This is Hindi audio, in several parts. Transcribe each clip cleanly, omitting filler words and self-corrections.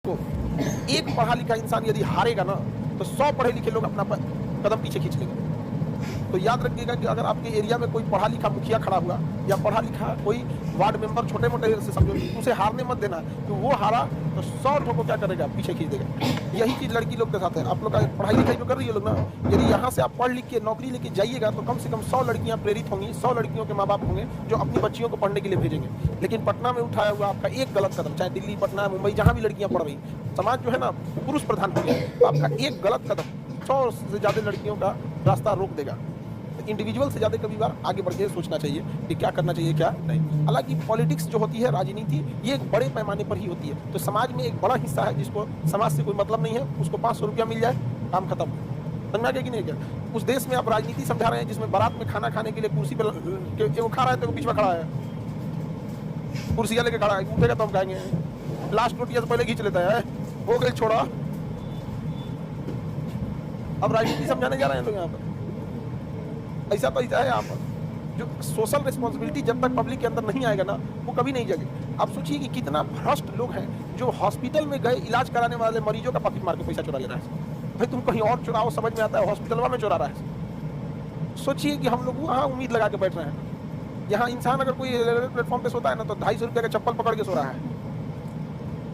को एक पढ़ा लिखा इंसान यदि हारेगा ना तो 100 पढ़े लिखे लोग अपना कदम पीछे खींच लेंगे। तो याद रखिएगा कि अगर आपके एरिया में कोई पढ़ा लिखा मुखिया खड़ा हुआ या पढ़ा लिखा कोई वार्ड मेंबर छोटे मोटे से समझो, उसे हारने मत देना। तो वो हारा तो 100 ठोको क्या करेगा, पीछे खींच देगा। यही चीज़ लड़की लोग के साथ है। आप लोग का पढ़ाई लिखाई जो कर रही है लोग ना, यदि यहाँ से आप पढ़ लिख के नौकरी लेके जाइएगा तो कम से कम 100 लड़कियाँ प्रेरित होंगी, 100 लड़कियों के माँ बाप होंगे जो अपनी बच्चियों को पढ़ने के लिए भेजेंगे। लेकिन पटना में उठाया हुआ आपका एक गलत कदम, चाहे दिल्ली, पटना, मुंबई, जहाँ भी लड़कियाँ पढ़ रही, समाज जो है ना पुरुष प्रधान हो गया, तो आपका एक गलत कदम 100 से ज़्यादा लड़कियों का रास्ता रोक देगा। इंडिविजुअल से ज़्यादा कभी बार आगे बढ़ के सोचना चाहिए कि क्या करना चाहिए क्या नहीं। हालांकि पॉलिटिक्स जो होती है, राजनीति, ये एक बड़े पैमाने पर ही होती है। तो समाज में एक बड़ा हिस्सा है जिसको समाज से कोई मतलब नहीं है, उसको 500 रुपया मिल जाए, काम खत्म। समझ में आ गया कि नहीं? क्या उस देश में आप राजनीति समझा रहे हैं जिसमें बारात में खाना खाने के लिए कुर्सी पर वो खा रहा है तो बीच में खड़ा है, कुर्सियाँ लेके खड़ा है, उठेगा तो हम खाएंगे, लास्ट रोटियाँ से पहले खींच लेता है, हो गई छोड़ा। अब राजनीति समझाने जा रहे हैं लोग यहाँ पर। ऐसा तो ऐसा है यहाँ पर, जो सोशल रिस्पॉन्सिबिलिटी जब तक पब्लिक के अंदर नहीं आएगा ना, वो कभी नहीं जगे। आप सोचिए कि कितना भ्रष्ट लोग हैं जो हॉस्पिटल में गए इलाज कराने वाले मरीजों का पॉकेट मार के पैसा चुरा ले रहा है। भाई तुम कहीं और चुराओ, समझ में आता है, हॉस्पिटल में चुरा रहा है। सोचिए कि हम लोग वहाँ उम्मीद लगा के बैठ रहे हैं। यहाँ इंसान अगर कोई प्लेटफॉर्म पे सोता है ना तो 250 रुपये का चप्पल पकड़ के सो रहा है।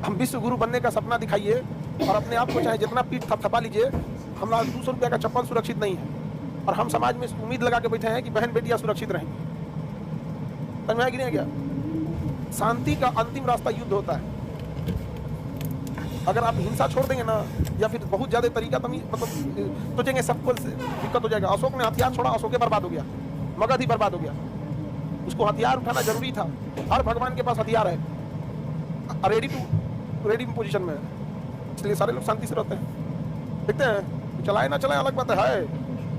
हम विश्व गुरु बनने का सपना दिखाइए और अपने आप को चाहे जितना पीठ थपथपा लीजिए, हमारा 200 रुपये का चप्पल सुरक्षित नहीं है। और हम समाज में उम्मीद लगा के बैठे हैं कि बहन बेटियां सुरक्षित रहेंगी। समझ में आ गया क्या? शांति का अंतिम रास्ता युद्ध होता है। अगर आप हिंसा छोड़ देंगे ना, या फिर बहुत ज्यादा तरीका मतलब सोचेंगे सबको दिक्कत हो जाएगा। अशोक ने हथियार छोड़ा, अशोक बर्बाद हो गया, मगध ही बर्बाद हो गया। उसको हथियार उठाना जरूरी था। हर भगवान के पास हथियार है, रेडी पोजीशन में है, इसलिए सारे लोग शांति से रहते हैं। देखते हैं चलाए ना चलाए अलग बात है।